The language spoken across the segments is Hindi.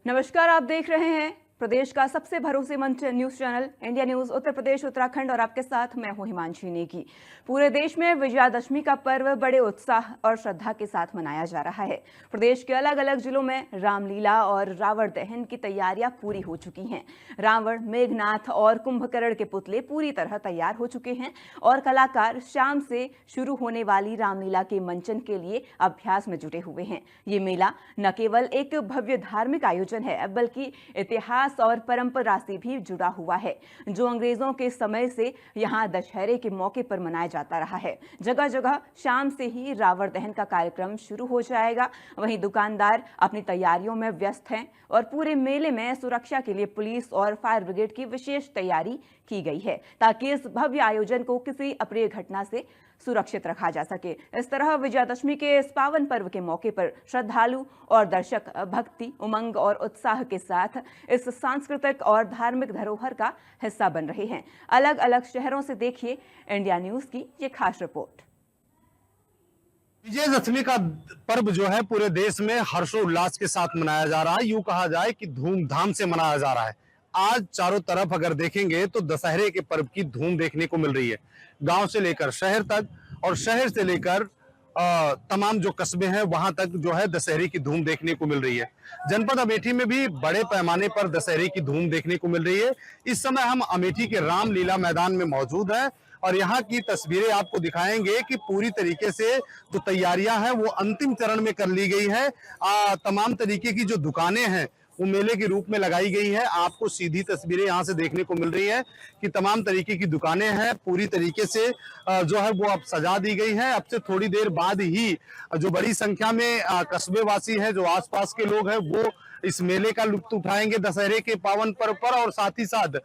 नमस्कार, आप देख रहे हैं प्रदेश का सबसे भरोसेमंद news channel India news Uttar Pradesh Uttarakhand और आपके साथ मैं हूं हिमांशी नेगी। पूरे देश में विजयादशमी का पर्व बड़े उत्साह और श्रद्धा के साथ मनाया जा रहा है। प्रदेश के अलग अलग जिलों में रामलीला और रावण दहन की तैयारियां पूरी हो चुकी हैं। रावण, मेघनाथ और कुंभकर्ण के पुतले पूरी तरह तैयार हो चुके हैं और कलाकार शाम से शुरू होने वाली रामलीला के मंचन के लिए अभ्यास में जुटे हुए हैं। ये मेला न केवल एक भव्य धार्मिक आयोजन है बल्कि इतिहास और परंपरा से भी जुड़ा हुआ है, जो अंग्रेजों के समय से यहाँ दशहरे के मौके पर मनाया जाता रहा है। जगह जगह शाम से ही रावण दहन का कार्यक्रम शुरू हो जाएगा। वहीं दुकानदार अपनी तैयारियों में व्यस्त हैं और पूरे मेले में सुरक्षा के लिए पुलिस और फायर ब्रिगेड की विशेष तैयारी की गई है ताकि इस भव्य आयोजन को किसी अप्रिय घटना से सुरक्षित रखा जा सके। इस तरह विजयादशमी के इस पावन पर्व के मौके पर श्रद्धालु और दर्शक भक्ति, उमंग और उत्साह के साथ इस सांस्कृतिक और धार्मिक धरोहर का हिस्सा बन रहे हैं। अलग अलग शहरों से देखिए इंडिया न्यूज की ये खास रिपोर्ट। विजयदशमी का पर्व जो है पूरे देश में हर्षोल्लास के साथ मनाया जा रहा है। यूं कहा जाए कि धूमधाम से मनाया जा रहा है। आज चारों तरफ अगर देखेंगे तो दशहरे के पर्व की धूम देखने को मिल रही है। गांव से लेकर शहर तक और शहर से लेकर तमाम जो कस्बे हैं वहां तक जो है दशहरे की धूम देखने को मिल रही है। जनपद अमेठी में भी बड़े पैमाने पर दशहरे की धूम देखने को मिल रही है। इस समय हम अमेठी के रामलीला मैदान में मौजूद हैं और यहाँ की तस्वीरें आपको दिखाएंगे कि पूरी तरीके से जो तैयारियां हैं वो अंतिम चरण में कर ली गई है। तमाम तरीके की जो दुकानें हैं वो मेले के रूप में लगाई गई है। आपको सीधी तस्वीरें यहाँ से देखने को मिल रही है कि तमाम तरीके की दुकानें हैं, पूरी तरीके से जो है वो अब सजा दी गई है। अब से थोड़ी देर बाद ही जो बड़ी संख्या में कस्बे वासी हैं, जो आसपास के लोग हैं, वो इस मेले का लुत्फ उठाएंगे दशहरे के पावन पर्व पर। और साथ ही साथ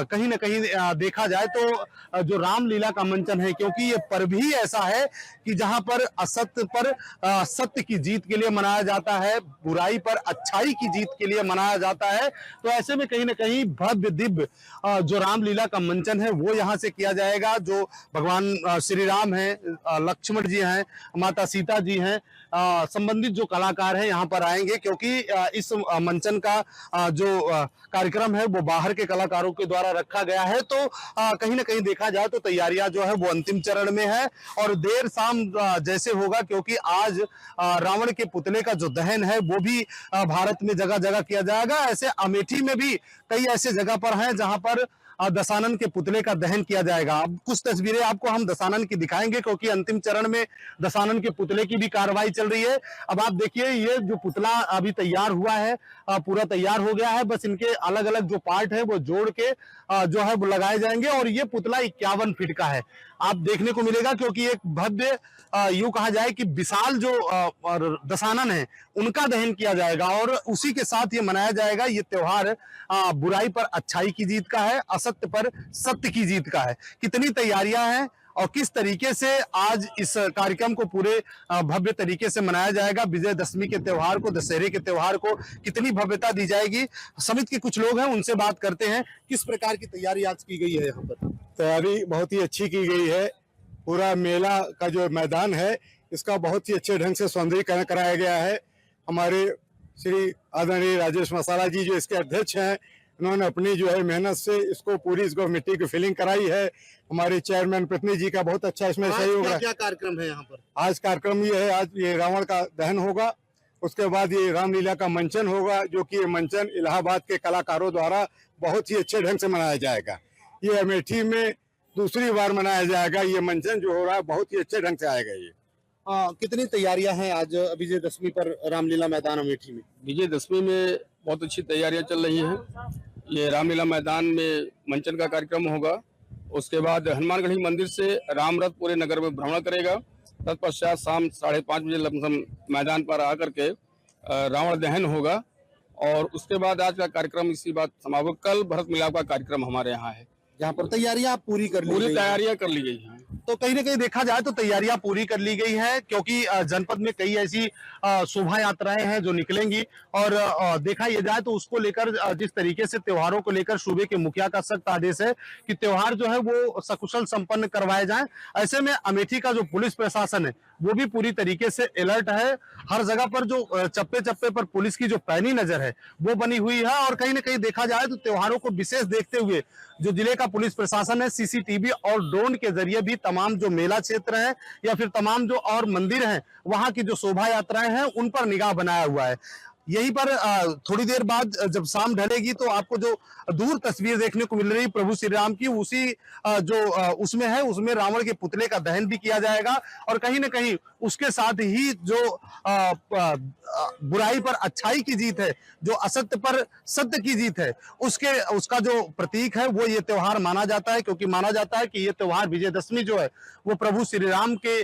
कहीं ना कहीं देखा जाए तो जो रामलीला का मंचन है, क्योंकि ये पर्व ही ऐसा है कि जहां पर असत्य पर सत्य की जीत के लिए मनाया जाता है, बुराई पर अच्छाई की जीत के लिए मनाया जाता है। तो ऐसे में कहीं ना कहीं भव्य दिव्य जो रामलीला का मंचन है वो यहाँ से किया जाएगा। जो भगवान श्री राम हैं, लक्ष्मण जी हैं, माता सीता जी हैं, संबंधित जो कलाकार हैं यहाँ पर आएंगे, क्योंकि इस मंचन का जो कार्यक्रम है वो बाहर के कलाकारों के द्वारा रखा गया है। तो कहीं ना कहीं देखा जाए तो तैयारियां जो है वो अंतिम चरण में है और देर शाम जैसे होगा, क्योंकि आज रावण के पुतले का जो दहन है वो भी भारत में जगह जगह किया जाएगा। ऐसे अमेठी में भी कई ऐसे जगह पर हैं जहां पर दशानन के पुतले का दहन किया जाएगा। अब कुछ तस्वीरें आपको हम दशानन की दिखाएंगे, क्योंकि अंतिम चरण में दशानन के पुतले की भी कार्रवाई चल रही है। अब आप देखिए, ये जो पुतला अभी तैयार हुआ है, पूरा तैयार हो गया है। बस इनके अलग अलग जो पार्ट है वो जोड़ के जो है वो लगाए जाएंगे और ये पुतला 51 फीट का है आप देखने को मिलेगा, क्योंकि एक भव्य यूं कहा जाए कि विशाल जो दशानन है उनका दहन किया जाएगा और उसी के साथ ये मनाया जाएगा। ये त्योहार बुराई पर अच्छाई की जीत का है, असत्य पर सत्य की जीत का है। कितनी तैयारियां हैं और किस तरीके से आज इस कार्यक्रम को पूरे भव्य तरीके से मनाया जाएगा, विजयदशमी के त्योहार को, दशहरे के त्योहार को कितनी भव्यता दी जाएगी, समिति के कुछ लोग हैं उनसे बात करते हैं। किस प्रकार की तैयारी आज की गई है यहाँ पर? तैयारी बहुत ही अच्छी की गई है। पूरा मेला का जो मैदान है इसका बहुत ही अच्छे ढंग से सौंदर्यीकरण कराया गया है। हमारे श्री आदरणीय राजेश मसाला जी जो इसके अध्यक्ष हैं, उन्होंने अपनी जो है मेहनत से इसको मिट्टी की फिलिंग कराई है। हमारे चेयरमैन प्रतिनिधि जी का बहुत अच्छा इसमें सहयोग है। क्या कार्यक्रम है यहाँ पर? आज कार्यक्रम ये है, आज ये रावण का दहन होगा, उसके बाद ये रामलीला का मंचन होगा, जो कि ये मंचन इलाहाबाद के कलाकारों द्वारा बहुत ही अच्छे ढंग से मनाया जाएगा। ये अमेठी में दूसरी बार मनाया जाएगा। ये मंचन जो हो रहा है बहुत ही अच्छे ढंग से आएगा। ये कितनी तैयारियां हैं आज विजयदशमी पर रामलीला मैदान अमेठी में? विजयदशमी में बहुत अच्छी तैयारियां चल रही हैं। ये रामलीला मैदान में मंचन का कार्यक्रम होगा। उसके बाद हनुमानगढ़ी मंदिर से राम रथ पूरे नगर में भ्रमण करेगा। तत्पश्चात शाम 5:30 बजे लमसम मैदान पर आकर के रावण दहन होगा और उसके बाद आज का कार्यक्रम इसी बात समापन। कल भरत मिलाप का कार्यक्रम हमारे यहाँ है, जहाँ पर तैयारियां पूरी तैयारियां कर ली गई हैं। तो कहीं ना कहीं देखा जाए तो तैयारियां पूरी कर ली गई है, क्योंकि जनपद में कई ऐसी शोभा यात्राएं हैं जो निकलेंगी और देखा ये जाए तो उसको लेकर जिस तरीके से त्योहारों को लेकर सूबे के मुखिया का सख्त आदेश है कि त्योहार जो है वो सकुशल संपन्न करवाए जाएं। ऐसे में अमेठी का जो पुलिस प्रशासन है वो भी पूरी तरीके से अलर्ट है। हर जगह पर जो चप्पे चप्पे पर पुलिस की जो पैनी नजर है वो बनी हुई है। और कहीं ना कहीं देखा जाए तो त्योहारों को विशेष देखते हुए जो जिले का पुलिस प्रशासन है सीसीटीवी और ड्रोन के जरिए भी तमाम जो मेला क्षेत्र है या फिर तमाम जो और मंदिर हैं वहां की जो शोभा यात्राएं हैं उन पर निगाह बनाया हुआ है। यहीं पर थोड़ी देर बाद जब शाम ढलेगी तो आपको जो दूर तस्वीर देखने को मिल रही प्रभु श्री राम की उसी उसमें है, उसमें रावण के पुतले का दहन भी किया जाएगा। और कहीं ना कहीं उसके साथ ही जो बुराई पर अच्छाई की जीत है, जो असत्य पर सत्य की जीत है, उसका जो प्रतीक है वो ये त्योहार माना जाता है। क्योंकि माना जाता है कि ये त्योहार विजयदशमी जो है वो प्रभु श्री राम के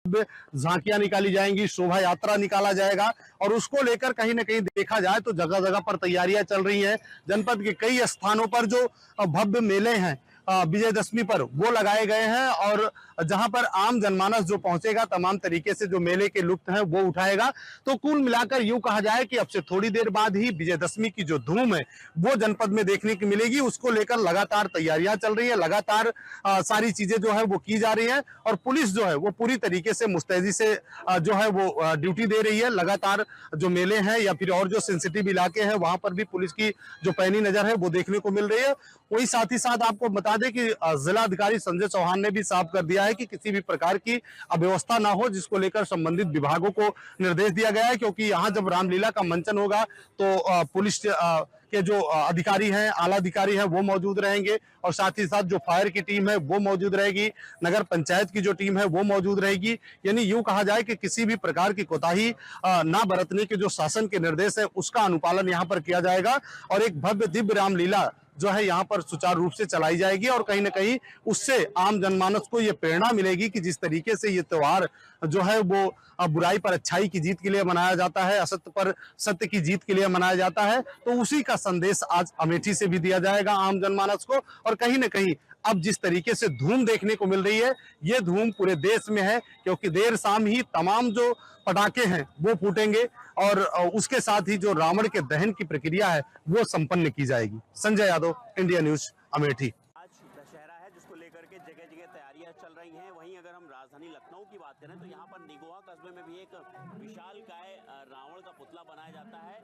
झांकियां निकाली जाएंगी, शोभा यात्रा निकाला जाएगा। और उसको लेकर कहीं ना कहीं देखा जाए तो जगह जगह पर तैयारियां चल रही हैं। जनपद के कई स्थानों पर जो भव्य मेले हैं विजयदशमी पर वो लगाए गए हैं और जहां पर आम जनमानस जो पहुंचेगा तमाम तरीके से जो मेले के लुत्फ हैं वो उठाएगा। तो कुल मिलाकर यूं कहा जाए कि अब से थोड़ी देर बाद ही विजयदशमी की जो धूम है वो जनपद में देखने की मिलेगी। उसको लेकर लगातार तैयारियां चल रही है, लगातार सारी चीजें जो है वो की जा रही है और पुलिस जो है वो पूरी तरीके से मुस्तैदी से जो है वो ड्यूटी दे रही है। लगातार जो मेले हैं या फिर और जो सेंसिटिव इलाके हैं वहां पर भी पुलिस की जो पैनी नजर है वो देखने को मिल रही है। वही साथ ही साथ आपको बता दें कि जिला अधिकारी संजय चौहान ने भी साफ कर दिया है कि किसी भी प्रकार की अव्यवस्था ना हो, जिसको लेकर संबंधित विभागों को निर्देश दिया गया है। क्योंकि यहाँ जब रामलीला का मंचन होगा तो पुलिस के जो अधिकारी हैं, आला अधिकारी हैं वो मौजूद रहेंगे और साथ ही साथ जो फायर की टीम है वो मौजूद रहेगी, नगर पंचायत की जो टीम है वो मौजूद रहेगी। यानी यूं कहा जाए कि किसी भी प्रकार की कोताही ना बरतने के जो शासन के निर्देश है उसका अनुपालन यहाँ पर किया जाएगा और एक भव्य दिव्य रामलीला जो है यहाँ पर सुचारू रूप से चलाई जाएगी। और कहीं ना कहीं उससे आम जनमानस को ये प्रेरणा मिलेगी कि जिस तरीके से ये त्योहार जो है वो बुराई पर अच्छाई की जीत के लिए मनाया जाता है, असत्य पर सत्य की जीत के लिए मनाया जाता है, तो उसी का संदेश आज अमेठी से भी दिया जाएगा आम जनमानस को। और कहीं ना कहीं अब जिस तरीके से धूम देखने को मिल रही है ये धूम पूरे देश में है। क्योंकि देर शाम ही तमाम जो पटाखे हैं वो फूटेंगे और उसके साथ ही जो रावण के दहन की प्रक्रिया है वो संपन्न की जाएगी। Sanjay Yadav, India news, Amethi. आज दशहरा है जिसको लेकर के जगह जगह तैयारियां चल रही हैं। वहीं अगर हम राजधानी लखनऊ की बात करें तो यहाँ पर निगोहा कस्बे में भी एक विशाल काय रावण का पुतला बनाया जाता है,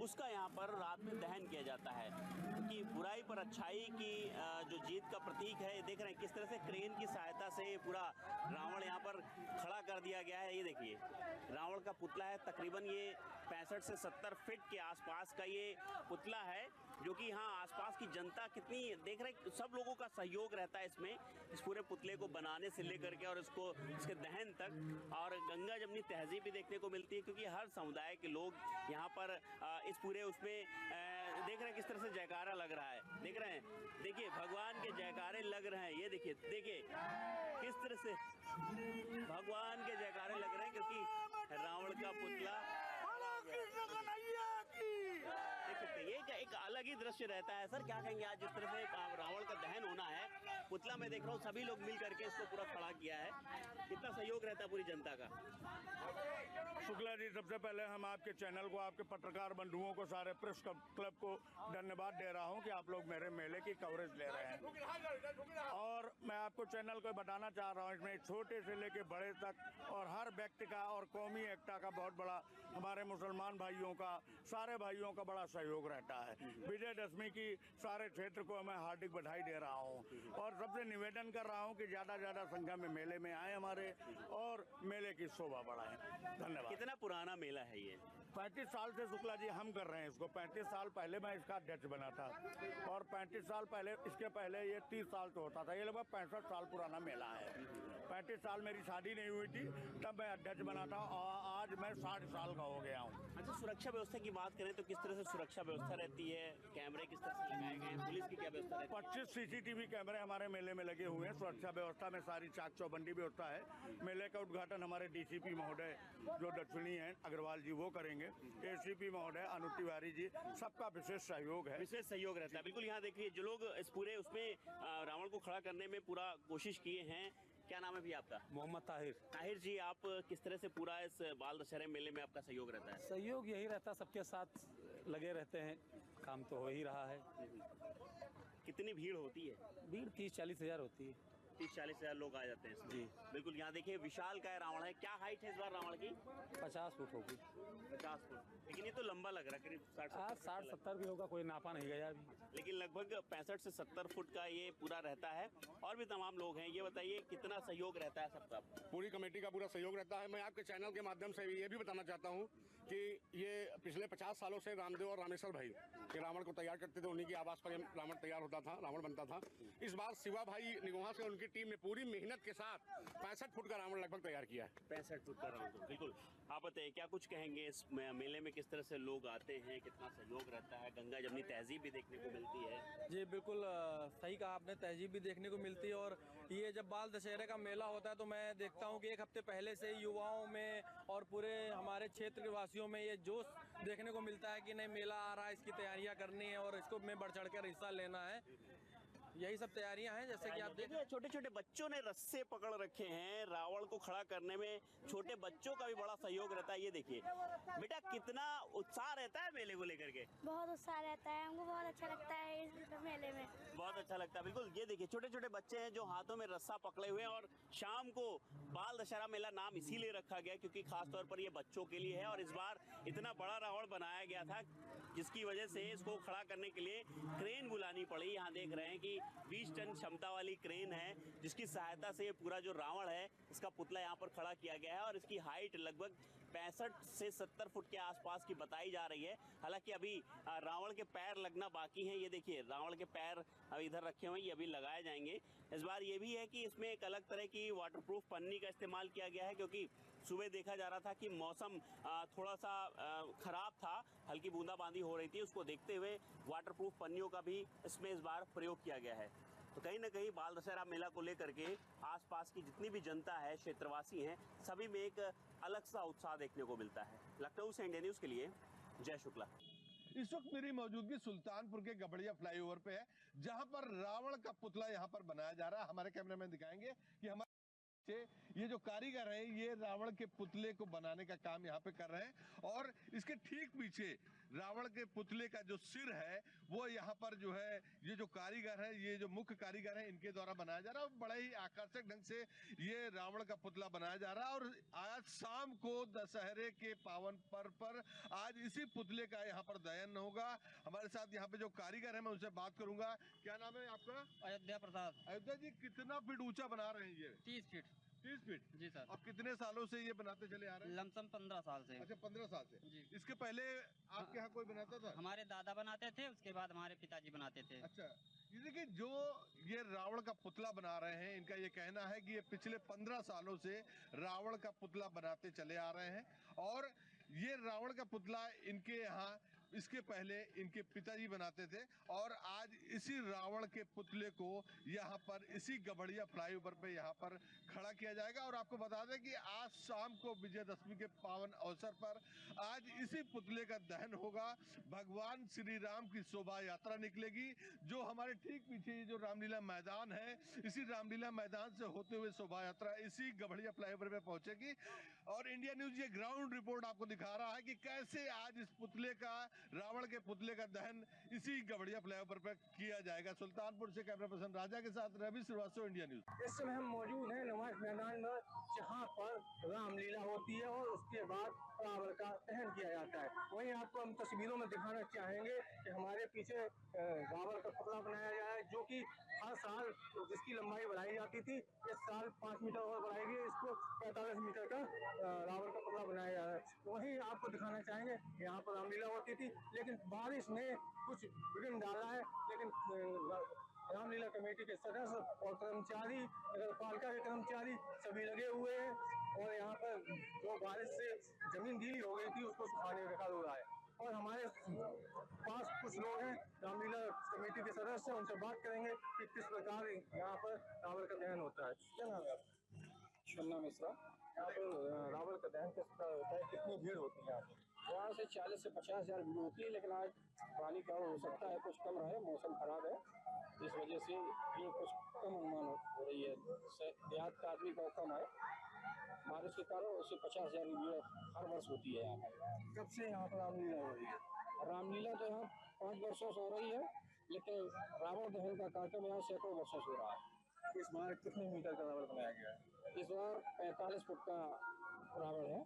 उसका यहाँ पर रात में दहन किया जाता है कि बुराई पर अच्छाई की जो जीत का प्रतीक है। देख रहे हैं किस तरह से क्रेन की सहायता से पूरा रावण यहाँ पर खड़ा कर दिया गया है। ये देखिए रावण का पुतला है, तकरीबन ये 65 से 70 फीट के आसपास का ये पुतला है, जो कि यहाँ आसपास की जनता कितनी देख रहे, सब लोगों का सहयोग रहता है इसमें, इस पूरे पुतले को बनाने से लेकर के और इसको इसके दहन तक। और गंगा जमनी तहजीब भी देखने को मिलती है क्योंकि हर समुदाय के लोग यहाँ पर इस पूरे उसमें देख रहे हैं किस तरह से जयकारा लग रहा है। देख रहे हैं, देखिए भगवान के जयकारे लग रहे हैं। ये देखिए किस तरह से भगवान के जयकारे लग रहे हैं क्योंकि रावण का पुतला ये एक अलग ही दृश्य रहता है। सर क्या कहेंगे आज जिस तरह से रावण का दहन होना है, पुतला मैं देख रहा हूँ सभी लोग मिल करके इसको पूरा खड़ा किया है, कितना सहयोग रहता है पूरी जनता का? शुक्ला जी, सबसे पहले हम आपके चैनल को, आपके पत्रकार बंधुओं को, सारे प्रेस क्लब को धन्यवाद दे रहा हूं कि आप लोग मेरे मेले की कवरेज ले रहे हैं। और मैं आपको चैनल को बताना चाह रहा हूं इसमें छोटे से लेके बड़े तक और हर व्यक्ति का और कौमी एकता का बहुत बड़ा, हमारे मुसलमान भाइयों का, सारे भाइयों का बड़ा सहयोग रहता है। विजयदशमी की सारे क्षेत्र को मैं हार्दिक बधाई दे रहा हूँ और सबसे निवेदन कर रहा हूँ कि ज़्यादा संख्या में मेले में आए हमारे और मेले की शोभा बढ़ाएं। धन्यवाद। कितना पुराना मेला है ये? 35 साल से शुक्ला जी हम कर रहे हैं इसको। 35 साल पहले मैं इसका अध्यक्ष बना था और 35 साल पहले, इसके पहले ये 30 साल तो होता था। ये लगभग 65 साल पुराना मेला है। 35 साल मेरी शादी नहीं हुई थी तब मैं अध्यक्ष बना था और आज मैं 60 साल का हो गया हूँ। अच्छा, सुरक्षा व्यवस्था की बात करें तो किस तरह से सुरक्षा व्यवस्था रहती है? कैमरे किस तरह से लगाए गए हैं? पुलिस की क्या व्यवस्था रहती है? 25 CCTV कैमरे हमारे मेले में लगे हुए हैं। सुरक्षा व्यवस्था में सारी चाक चौबंदी व्यवस्था है। मेले का उद्घाटन हमारे DCP महोदय जो दक्षिणी हैं अग्रवाल जी वो करेंगे। ACP महोदय अनु तिवारी जी, सबका विशेष सहयोग है। विशेष सहयोग रहता है बिल्कुल। यहाँ देखिए जो लोग इस पूरे उसमें रावण को खड़ा करने में पूरा कोशिश किए हैं। क्या नाम है भी आपका? मोहम्मद ताहिर। ताहिर जी, आप किस तरह से पूरा इस बाल दशहरे मेले में आपका सहयोग रहता है? सहयोग यही रहता है, सबके साथ लगे रहते हैं, काम तो हो ही रहा है। कितनी भीड़ होती है? भीड़ 30-40 हज़ार होती है। 30-40 हजार लोग आ जाते हैं इसमें। जी। बिल्कुल, यहाँ देखिए विशाल काय रावण है। क्या हाइट है इस बार रावण की? 50 फुट होगी। 50 फुट, लेकिन ये तो लंबा लग रहा है, करीब 60-70 भी होगा, कोई नापा नहीं गया अभी। लेकिन लगभग 65 से 70 फुट का ये पूरा रहता है। और भी तमाम लोग हैं, ये बताइए कितना सहयोग रहता है सबका? पूरी कमेटी का पूरा सहयोग रहता है। मैं आपके चैनल के माध्यम से ये भी बताना चाहता हूँ कि ये पिछले 50 सालों से रामदेव और रामेश्वर भाई के रावण को तैयार करते थे। उन्हीं की आवास पर ये रावण तैयार होता था, रावण बनता था। इस बार शिवा भाई निगोहा से उनकी टीम ने पूरी मेहनत के साथ 65 फुट का रावण लगभग तैयार किया है। 65 फुट का रावण, बिल्कुल। आप बताइए क्या कुछ कहेंगे इस मेले में, किस तरह से लोग आते हैं, कितना सहयोग रहता है? गंगा जमनी तहजीब भी देखने को मिलती है। जी बिल्कुल, सही कहा आपने, तहजीब भी देखने को मिलती है। और ये जब बाल दशहरे का मेला होता है तो मैं देखता हूँ कि एक हफ्ते पहले से युवाओं में और पूरे हमारे क्षेत्र के वासियों में ये जोश देखने को मिलता है कि नहीं, मेला आ रहा है, इसकी तैयारियां करनी है और इसको में बढ़ चढ़ कर हिस्सा लेना है। यही सब तैयारियां हैं। जैसे कि आप देखिए छोटे छोटे बच्चों ने रस्से पकड़ रखे हैं। रावण को खड़ा करने में छोटे बच्चों का भी बड़ा सहयोग रहता है। ये देखिए बेटा, कितना उत्साह रहता है मेले को लेकर के? बहुत उत्साह रहता है, हमको बहुत अच्छा लगता है इस मेले में। बहुत अच्छा लगता है, बिल्कुल। ये देखिए छोटे छोटे बच्चे हैं जो हाथों में रस्सा पकड़े हुए हैं। और शाम को बाल दशहरा मेला नाम इसीलिए रखा गया क्योंकि खास तौर पर ये बच्चों के लिए है। और इस बार इतना बड़ा रावण बनाया गया था जिसकी वजह से इसको खड़ा करने के लिए क्रेन बुलानी पड़ी। यहाँ देख रहे हैं कि 20 टन क्षमता वाली क्रेन है जिसकी सहायता से ये पूरा जो रावण है इसका पुतला यहाँ पर खड़ा किया गया है। और इसकी हाइट लगभग 65 से 70 फुट के आसपास की बताई जा रही है। हालांकि अभी रावण के पैर लगना बाकी हैं। ये देखिए रावण के पैर अभी इधर रखे हुए हैं, ये अभी लगाए जाएंगे। इस बार ये भी है कि इसमें एक अलग तरह की वाटरप्रूफ पन्नी का इस्तेमाल किया गया है क्योंकि सुबह देखा जा रहा था कि मौसम थोड़ा सा खराब था, हल्की बूंदाबांदी हो रही थी। उसको देखते हुए वाटरप्रूफ पन्नियों का भी इसमें इस बार प्रयोग किया गया है। तो कहीं ना कहीं बाल दशहरा मेला को लेकर के आसपास की जितनी भी जनता है, क्षेत्रवासी हैं, सभी में एक अलग सा उत्साह देखने को मिलता है। लखनऊ से इंडिया न्यूज़ के लिए जय शुक्ला। इस वक्त मेरी मौजूदगी सुल्तानपुर के गबड़िया फ्लाईओवर पे है, जहां पर रावण का पुतला यहां पर बनाया जा रहा है। हमारे कैमरामैन दिखाएंगे कि हमारे ये जो कारीगर हैं ये रावण के पुतले को बनाने का काम यहाँ पे कर रहे हैं। और इसके ठीक पीछे रावण के पुतले का जो सिर है वो यहाँ पर जो है ये जो कारीगर है, ये जो मुख्य कारीगर है, इनके द्वारा बनाया जा रहा है। बड़ा ही आकर्षक ढंग से ये रावण का पुतला बनाया जा रहा है। और आज शाम को दशहरे के पावन पर्व पर आज इसी पुतले का यहाँ पर दहन होगा। हमारे साथ यहाँ पे जो कारीगर है मैं उनसे बात करूंगा। क्या नाम है आपका? अयोध्या प्रसाद। अयोध्या जी, कितना फीट ऊंचा बना रहे हैं ये? 30 फीट। 30 फीट? जी सर। अब कितने सालों से ये बनाते चले आ रहे हैं? लमसम 15 साल से। अच्छा, 15 साल से। जी। इसके पहले आपके यहाँ कोई बनाता था? हमारे दादा बनाते थे, उसके बाद हमारे पिताजी बनाते थे। अच्छा, ये देखिए जो ये रावण का पुतला बना रहे हैं, इनका ये कहना है कि ये पिछले 15 सालों से रावण का पुतला बनाते चले आ रहे हैं। और ये रावण का पुतला इनके यहाँ इसके पहले इनके पिताजी बनाते थे। और आज इसी रावण के पुतले को यहाँ पर इसी गबड़िया फ्लाईओवर पे यहाँ पर खड़ा किया जाएगा। और आपको बता दें कि आज शाम को विजयदशमी के पावन अवसर पर आज इसी पुतले का दहन होगा। भगवान श्री राम की शोभा यात्रा निकलेगी जो हमारे ठीक पीछे जो रामलीला मैदान है, इसी रामलीला मैदान से होते हुए शोभा यात्रा इसी गबड़िया फ्लाईओवर पे पहुंचेगी। और इंडिया न्यूज ये ग्राउंड रिपोर्ट आपको दिखा रहा है कि कैसे आज इस पुतले का, रावण के पुतले का दहन इसी गबड़िया फ्लाईओवर पर किया जाएगा। सुल्तानपुर से कैमरा पर्सन राजा के साथ रवि श्रीवास्तव, इंडिया न्यूज। इस समय हम मौजूद हैं नुमाइश मैदान में, जहां पर रामलीला होती है और उसके बाद रावण का दहन किया जाता है। वहीं आपको हम तस्वीरों में दिखाना चाहेंगे कि हमारे पीछे रावण का पुतला बनाया गया है, जो कि हर साल जिसकी लंबाई बढ़ाई जाती थी, इस साल 5 मीटर और बढ़ाई गई, इसको 45 मीटर का रावण का पुतला बनाया जा रहा है। वहीं आपको दिखाना चाहेंगे यहाँ पर रामलीला होती थी, लेकिन बारिश ने कुछ विघ्न डाला है। लेकिन रामलीला कमेटी के सदस्य और कर्मचारी, नगर पालिका के कर्मचारी सभी लगे हुए हैं। और यहाँ पर जो बारिश से जमीन गीली हो गई थी उसको सुखाने में रखा हुआ है। और हमारे पास कुछ लोग हैं रामलीला कमेटी के सदस्य, उनसे बात करेंगे कि किस प्रकार यहाँ पर रावण का दहन होता है। क्या नाम है आपका? छन्ना मिश्रा। यहाँ पर रावण का दहन किस प्रकार होता है, कितनी भीड़ होती है यहाँ पर? यहाँ से 40 से 50 हजार भीड़ होती है, लेकिन आज पानी का हो सकता है कुछ कम रहे, मौसम खराब है, इस वजह से भीड़ कुछ कम अनुमान हो रही है। देहात का आदमी बहुत कम है, बारिश के कारण उससे 50 हजार की भीड़ हर वर्ष होती है यहाँ पर। कब से यहाँ पर रामलीला हो रही है? रामलीला तो यहाँ 5 वर्षों से हो रही है, लेकिन रावण दहन का कार्यक्रम यहाँ सैकड़ों वर्षों से हो रहा है। इस बार कितने मीटर का रावण बनाया गया है? इस बार 45 फुट का रावण है।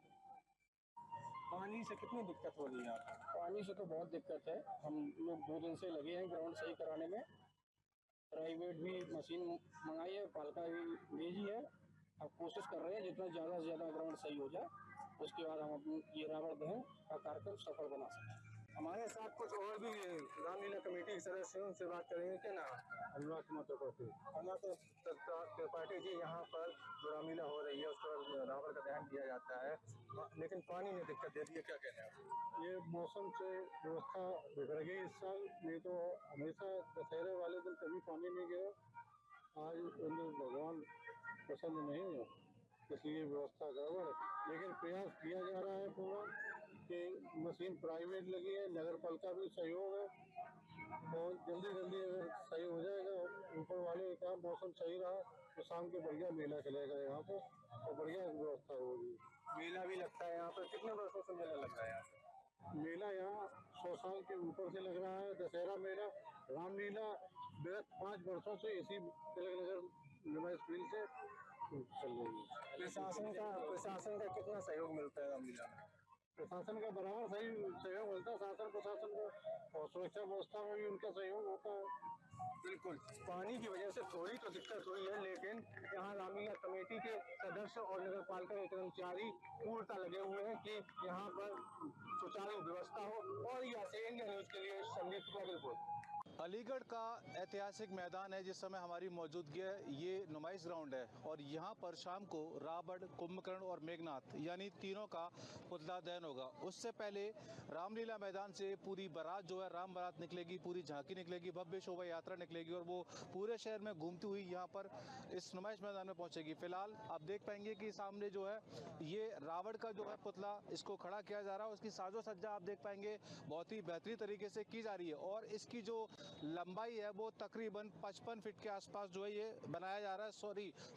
पानी से कितनी दिक्कत हो रही है आपको? पानी से तो बहुत दिक्कत है। हम लोग 2 दिन से लगे हैं ग्राउंड सही कराने में। प्राइवेट भी मशीन मंगाई है, पालका भी भेजी है। अब कोशिश कर रहे हैं जितना ज़्यादा से ज़्यादा ग्राउंड सही हो जाए, उसके बाद हम अपनी ये रावण दहन का कार्यक्रम सफल बना सकें। हमारे साथ कुछ और भी रामलीला कमेटी के सदस्य हैं, उनसे बात करेंगे। क्या नाम? अनुराग कुमार त्रिपाठी। अनुराग त्रिपाठी जी, यहाँ पर जो रामलीला हो रही है उस पर रावण का दहन किया जाता है, लेकिन पानी ने दिक्कत दे दी है, क्या कहते हैं? ये मौसम से व्यवस्था बिगड़ गई इस साल, नहीं तो हमेशा दशहरे वाले दिन कभी पानी नहीं गया। आज भगवान पसंद नहीं है, इसलिए व्यवस्था गड़बड़ है। लेकिन प्रयास किया जा रहा है पूरा कि मशीन प्राइवेट लगी है, नगर पालिका भी सहयोग है, और जल्दी जल्दी अगर सही हो जाएगा, ऊपर वाले का मौसम सही रहा तो शाम के बढ़िया मेला चलेगा यहाँ पे और बढ़िया व्यवस्था होगी। मेला भी लगता है यहाँ पर? कितने वर्षों से मेला लग रहा है यहाँ पे? मेला यहाँ 100 साल के ऊपर से लग रहा है। दशहरा मेला, रामलीला विगत 5 वर्षों से इसी तिलक नगर नुमाइश फील्ड से चल रही है। प्रशासन का कितना सहयोग मिलता है रामलीला में? प्रशासन का बराबर सही सहयोग मिलता है, शासन प्रशासन का, और सुरक्षा व्यवस्था में भी उनका सहयोग होता है। बिल्कुल, पानी की वजह से थोड़ी तो दिक्कत हुई है, लेकिन यहाँ रामलीला कमेटी के सदस्य और नगर पालिका के कर्मचारी पूर्णतः लगे हुए हैं कि यहाँ पर सुचारू व्यवस्था हो। और यहाँ से इंडिया न्यूज के लिए संदीप शुक्ला की रिपोर्ट। अलीगढ़ का ऐतिहासिक मैदान है जिस समय हमारी मौजूदगी है, ये नुमाइश ग्राउंड है, और यहाँ पर शाम को रावण, कुंभकर्ण और मेघनाथ यानी तीनों का पुतला दहन होगा। उससे पहले रामलीला मैदान से पूरी बारात जो है, राम बारात निकलेगी, पूरी झांकी निकलेगी, भव्य शोभा यात्रा निकलेगी और वो पूरे शहर में घूमती हुई यहाँ पर इस नुमाइश मैदान में पहुँचेगी। फिलहाल आप देख पाएंगे कि सामने जो है ये रावण का जो है पुतला, इसको खड़ा किया जा रहा है। उसकी साजो सज्जा आप देख पाएंगे बहुत ही बेहतरीन तरीके से की जा रही है, और इसकी जो लंबाई है वो तकरीबन 55 फीट के आसपास जो है ये बनाया जा रहा है,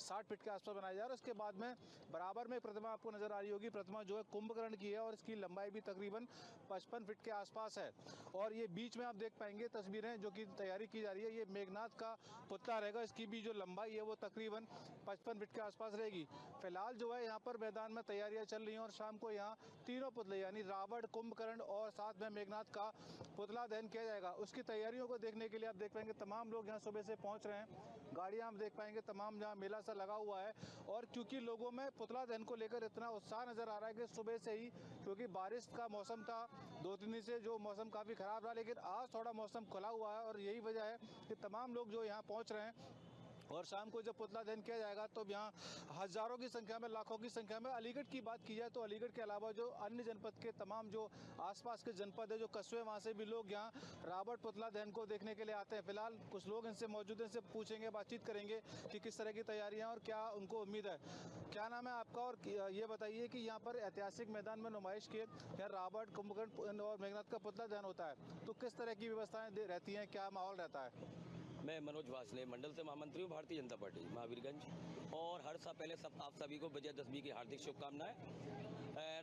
60 फीट के आसपास बनाया जा रहा है। उसके बाद में बराबर में प्रतिमा आपको नजर आ रही होगी, प्रतिमा जो है कुंभकर्ण की है और इसकी लंबाई भी तकरीबन 55 फीट के आसपास है। और ये बीच में आप देख पाएंगे तस्वीरें जो कि तैयारी की जा रही है, ये मेघनाथ का पुतला रहेगा, इसकी भी जो लंबाई है वो तकरीबन 55 फीट के आसपास रहेगी। फिलहाल जो है यहाँ पर मैदान में तैयारियां चल रही हैं और शाम को यहाँ तीनों पुतले यानी रावण, कुंभकर्ण और साथ में मेघनाथ का पुतला दहन किया जाएगा। उसकी तैयारियों को देखने के लिए आप देख पाएंगे तमाम लोग यहाँ सुबह से पहुँच रहे हैं। गाड़ियाँ आप देख पाएंगे तमाम जहाँ मेला सा लगा हुआ है, और क्योंकि लोगों में पुतला दहन को लेकर इतना उत्साह नज़र आ रहा है कि सुबह से ही, क्योंकि बारिश का मौसम था 2-3 दिन से, जो मौसम काफ़ी ख़राब रहा, लेकिन आज थोड़ा मौसम खुला हुआ है और यही वजह है कि तमाम लोग जो यहाँ पहुँच रहे हैं। और शाम को जब पुतला दहन किया जाएगा तो यहाँ हज़ारों की संख्या में, लाखों की संख्या में, अलीगढ़ की बात की जाए तो अलीगढ़ के अलावा जो अन्य जनपद के तमाम जो आसपास के जनपद है, जो कस्बे, वहाँ से भी लोग यहाँ रावण पुतला दहन को देखने के लिए आते हैं। फिलहाल कुछ लोग इनसे मौजूद हैं, इनसे पूछेंगे, बातचीत करेंगे कि किस तरह की तैयारियाँ और क्या उनको उम्मीद है। क्या नाम है आपका, और ये बताइए कि यहाँ पर ऐतिहासिक मैदान में नुमाइश के यहाँ रावण, कुंभकर्ण और मेघनाथ का पुतला दहन होता है, तो किस तरह की व्यवस्थाएँ रहती हैं, क्या माहौल रहता है? मैं मनोज वासने मंडल से महामंत्री हूँ, भारतीय जनता पार्टी महावीरगंज। और हर साल पहले आप सभी को विजयदशमी की हार्दिक शुभकामनाएं।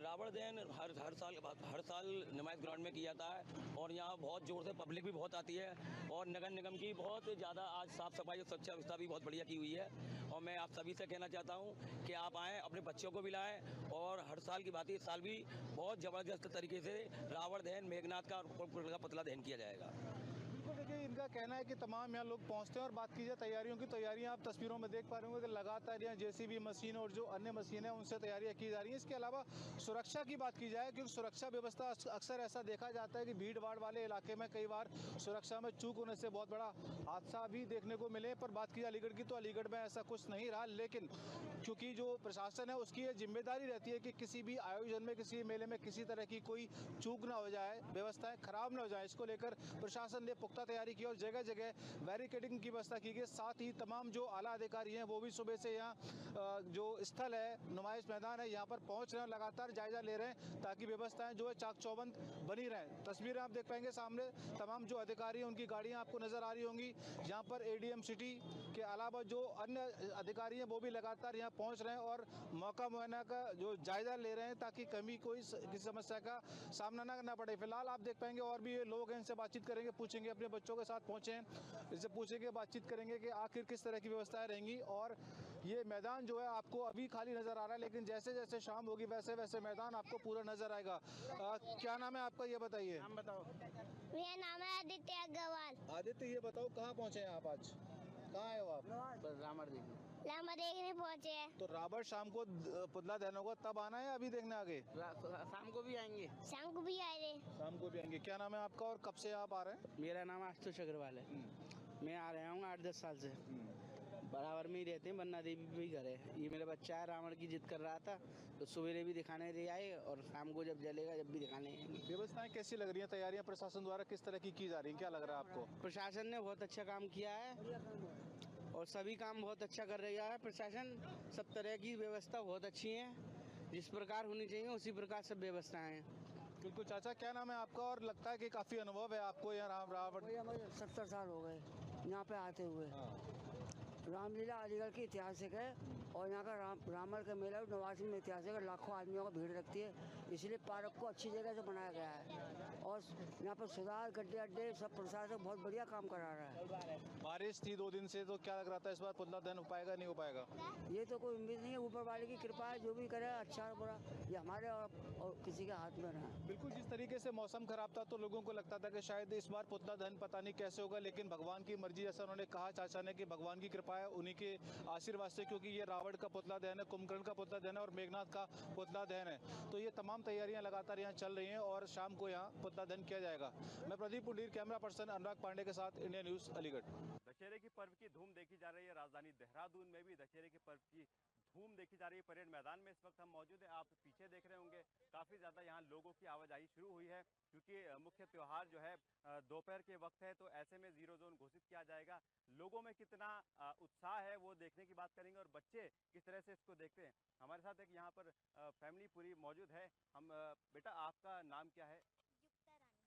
रावण दहन हर साल नुमाइश ग्राउंड में किया जाता है और यहाँ बहुत जोर से पब्लिक भी बहुत आती है, और नगर निगम की बहुत ज़्यादा आज साफ़ सफाई और स्वच्छता व्यवस्था भी बहुत बढ़िया की हुई है। और मैं आप सभी से कहना चाहता हूँ कि आप आएँ, अपने बच्चों को भी लाएँ, और हर साल की बात इस साल भी बहुत ज़बरदस्त तरीके से रावण दहन, मेघनाथ का और पुतला दहन किया जाएगा। देखिए, इनका कहना है कि तमाम यहाँ लोग पहुँचते हैं। और बात की जाए तैयारियों की, तैयारियां आप तस्वीरों में देख पा रहे होंगे कि लगातार यहाँ जेसीबी मशीन और जो अन्य मशीन है उनसे तैयारियां की जा रही हैं। इसके अलावा सुरक्षा की बात की जाए, क्योंकि सुरक्षा व्यवस्था अक्सर ऐसा देखा जाता है कि भीड़ भाड़ वाले इलाके में कई बार सुरक्षा में चूक होने से बहुत बड़ा हादसा भी देखने को मिले। पर बात की जाए अलीगढ़ की, तो अलीगढ़ में ऐसा कुछ नहीं रहा, लेकिन क्योंकि जो प्रशासन है उसकी ये जिम्मेदारी रहती है कि किसी भी आयोजन में, किसी मेले में किसी तरह की कोई चूक ना हो जाए, व्यवस्थाएं खराब ना हो जाए, इसको लेकर प्रशासन ने पुख्ता तैयारी की और जगह जगह बैरिकेडिंग की व्यवस्था की गई। साथ ही तमाम जो आला अधिकारी हैं वो भी सुबह से यहाँ जो स्थल है, नुमाइश मैदान है, यहाँ पर पहुँच रहे हैं, लगातार जायजा ले रहे हैं ताकि व्यवस्थाएं जो है चाक चौबंद बनी रहें। तस्वीरें आप देख पाएंगे सामने, तमाम जो अधिकारी हैं उनकी गाड़ियाँ आपको नजर आ रही होंगी। यहाँ पर एडीएम सिटी के अलावा जो अन्य अधिकारी हैं वो भी लगातार यहाँ पहुँच रहे हैं और मौका मुआयना का जो जायजा ले रहे हैं ताकि कभी किसी समस्या का सामना ना करना पड़े। फिलहाल आप देख पाएंगे और भी लोग हैं, इनसे बातचीत करेंगे, पूछेंगे अपने बच्चों के साथ पहुँचे हैं, इससे पूछेंगे, बातचीत करेंगे कि आखिर किस तरह की व्यवस्थाएं रहेंगी। और ये मैदान जो है आपको अभी खाली नज़र आ रहा है, लेकिन जैसे जैसे शाम होगी वैसे वैसे मैदान आपको पूरा नज़र आएगा। क्या नाम है आपका, ये बताइए। नाम बताओ। मेरा नाम है आदित्य अग्रवाल। आदित्य, ये बताओ कहाँ पहुँचे हैं आप आज, कहाँ आए हो आप? रामर देखिए। लामा देखने पहुँचे हैं। तो रावण शाम को पुतला दहन होगा तब आना है, अभी देखने आगे? शाम को भी आएंगे। शाम को भी आए। शाम को भी आएंगे। क्या नाम है आपका और कब से आप आ रहे हैं? मेरा नाम आशुतोष अग्रवाल है। मैं आ रहा हूँ 8-10 साल से। बराबर में ही रहते हैं, बन्ना देवी भी घर है। ये मेरा बच्चा है, रावण की जिद कर रहा था तो सवेरे भी दिखाने ले आए और शाम को जब जलेगा जब भी दिखाने आएंगे। व्यवस्थाएं कैसी लग रही हैं, तैयारियां प्रशासन द्वारा किस तरह की जा रही हैं, क्या लग रहा है आपको? प्रशासन ने बहुत अच्छा काम किया है और सभी काम बहुत अच्छा कर रहा है प्रशासन। सब तरह की व्यवस्था बहुत अच्छी है, जिस प्रकार होनी चाहिए उसी प्रकार सब व्यवस्थाएं हैं। बिल्कुल। चाचा, क्या नाम है आपका और लगता है कि काफ़ी अनुभव है आपको यहाँ रावण? 70 साल हो गए यहाँ पे आते हुए। रामलीला अलीगढ़ की ऐतिहासिक है और यहाँ का रामल का मेला नवासी में ऐतिहासिक है। लाखों आदमियों का भीड़ लगती है, इसलिए पार्क को अच्छी जगह से बनाया गया है और यहाँ पर सुधार, गड्ढे अड्डे सब प्रशासन बहुत बढ़िया काम करा रहा है। बारिश थी 2 दिन से, तो क्या लग रहा था इस बार पुतला दहन हो पाएगा नहीं हो पाएगा? ये तो कोई उम्मीद नहीं है, ऊपर वाले की कृपा है, जो भी करे अच्छा बुरा ये हमारे और किसी के हाथ में रहा। बिल्कुल। जिस तरीके से मौसम खराब था तो लोगों को लगता था कि शायद इस बार पुतला दहन पता नहीं कैसे होगा, लेकिन भगवान की मर्जी, जैसा उन्होंने कहा चाचा ने कि भगवान की कृपा है, उन्हीं के आशीर्वाद से, क्योंकि ये रावण का पुतला दहन है, कुंभकर्ण का पुतला दहन है और मेघनाथ का पुतला दहन है। तो ये तमाम तैयारियां लगातार यहाँ चल रही हैं और शाम को यहाँ पुतला दहन किया जाएगा। मैं प्रदीप पुंडीर, कैमरा पर्सन अनुराग पांडे के साथ, इंडिया न्यूज, अलीगढ़। दशहरे की पर्व की धूम देखी जा रही है। राजधानी देहरादून में भी दशहरे के पर्व की धूम देखी जा रही है। परेड मैदान में इस वक्त हम मौजूद हैं। आप पीछे देख रहे होंगे काफ़ी ज़्यादा यहाँ लोगों की आवाजाही शुरू हुई है, क्योंकि मुख्य त्यौहार जो है दोपहर के वक्त है, तो ऐसे में जीरो जोन घोषित किया जाएगा। लोगों में कितना उत्साह है वो देखने की बात करेंगे और बच्चे किस तरह से इसको देखते हैं। हमारे साथ एक यहाँ पर फैमिली पूरी मौजूद है। हम बेटा, आपका नाम क्या है? युक्ता रानी।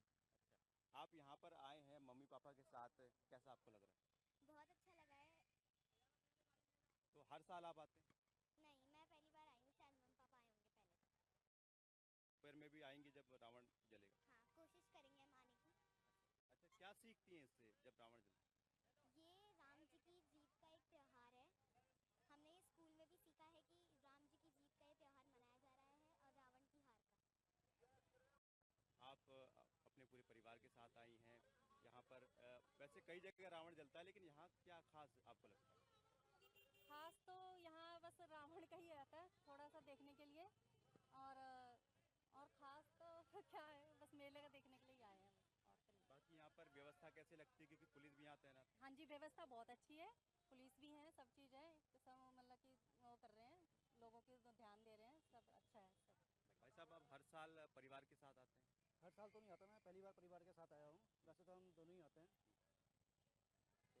अच्छा, आप यहाँ पर आए हैं मम्मी पापा के साथ, कैसा आपको लग रहा है? बहुत अच्छा लगा है। तो हर साल आप आते हैं? नहीं, मैं पहली बार आई हूँ, शायद मम्मी पापा आए होंगे पहले। दोपहर में भी आएंगे जब रावण जलेगा? हाँ, कोशिश करेंगे हम आने की। अच्छा, क्या सीखती हैं इससे जब रावण जलता है? ये राम जी की जीत का एक त्यौहार है। हमने ये स्कूल में भी सीखा है कि राम जी की जीत का ये त्यौहार मनाया जा रहा है और रावण की हार का। आप अपने पूरे परिवार के साथ आई हैं यहाँ पर। वैसे कई जगह रावण जलता है, लेकिन यहाँ क्या खास आपको लगता है? खास तो यहाँ बस रावण का ही रहता है थोड़ा सा देखने के लिए, और खास तो क्या है, बस मेले का देखने के लिए आए हैं। और तो नहीं। बाकी यहाँ पर व्यवस्था कैसे लगती है, क्योंकि पुलिस भी यहाँ तैनात है? हाँ जी, व्यवस्था बहुत अच्छी है, पुलिस भी है, सब चीज़ है, तो सब मतलब कि वो कर रहे हैं, लोगों के तो ध्यान दे रहे हैं, सब अच्छा है सब। भाई साहब, आप हर साल परिवार के साथ आते हैं? हर साल तो नहीं आता, मैं पहली बार परिवार के साथ आया हूँ, वैसे तो हम दोनों ही आते हैं।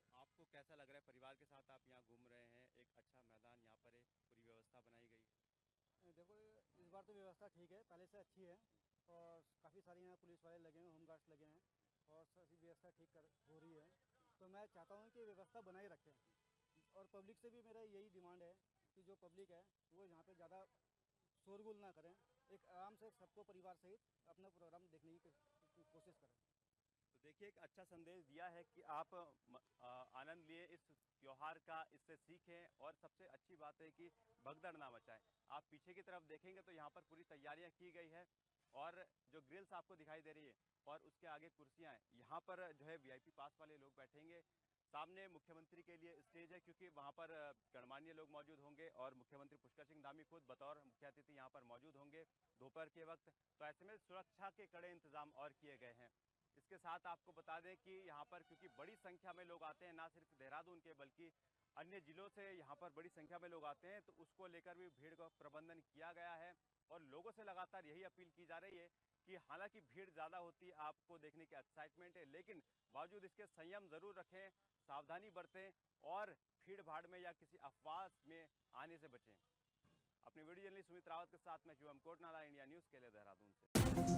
तो आपको कैसा लग रहा है, परिवार के साथ आप यहाँ घूम रहे हैं, एक अच्छा मैदान यहाँ पर है, पूरी व्यवस्था बनाई गई? देखो, इस बार तो व्यवस्था ठीक है, पहले से अच्छी है और काफ़ी सारी यहाँ पुलिस वाले लगे हैं, होमगार्ड्स लगे हैं और सारी व्यवस्था ठीक हो रही है। तो मैं चाहता हूँ कि व्यवस्था बनाए रखें और पब्लिक से भी मेरा यही डिमांड है कि जो पब्लिक है वो यहाँ पे ज़्यादा शोरगुल ना करें, एक आराम से सबको परिवार सहित अपना प्रोग्राम देखने की कोशिश करें। तो देखिए, एक अच्छा संदेश दिया है कि आप आनंद लिए इस त्योहार का, इससे सीखें और सबसे अच्छी बात है कि भगदड़ ना मचाएं। आप पीछे की तरफ देखेंगे तो यहाँ पर पूरी तैयारियां की गई है और जो ग्रिल्स आपको दिखाई दे रही है और उसके आगे कुर्सियां हैं, यहाँ पर जो है वीआईपी पास वाले लोग बैठेंगे। सामने मुख्यमंत्री के लिए स्टेज है, क्योंकि वहाँ पर गणमान्य लोग मौजूद होंगे और मुख्यमंत्री पुष्कर सिंह धामी खुद बतौर मुख्य अतिथि यहाँ पर मौजूद होंगे दोपहर के वक्त। तो ऐसे में सुरक्षा के कड़े इंतजाम और किए गए हैं। इसके साथ आपको बता दें कि यहाँ पर क्योंकि बड़ी संख्या में लोग आते हैं, ना सिर्फ देहरादून के बल्कि अन्य जिलों से यहाँ पर बड़ी संख्या में लोग आते हैं, तो उसको लेकर भी भीड़ का प्रबंधन किया गया है और लोगों से लगातार यही अपील की जा रही है कि हालांकि भीड़ ज़्यादा होती है, आपको देखने की एक्साइटमेंट है, लेकिन बावजूद इसके संयम ज़रूर रखें, सावधानी बरतें और भीड़ भाड़ में या किसी अफवाह में आने से बचें। अपने वीडियो जर्नलिस्ट सुमित रावत के साथ मैं शिवम कोटनाला, इंडिया न्यूज़ के लिए देहरादून से।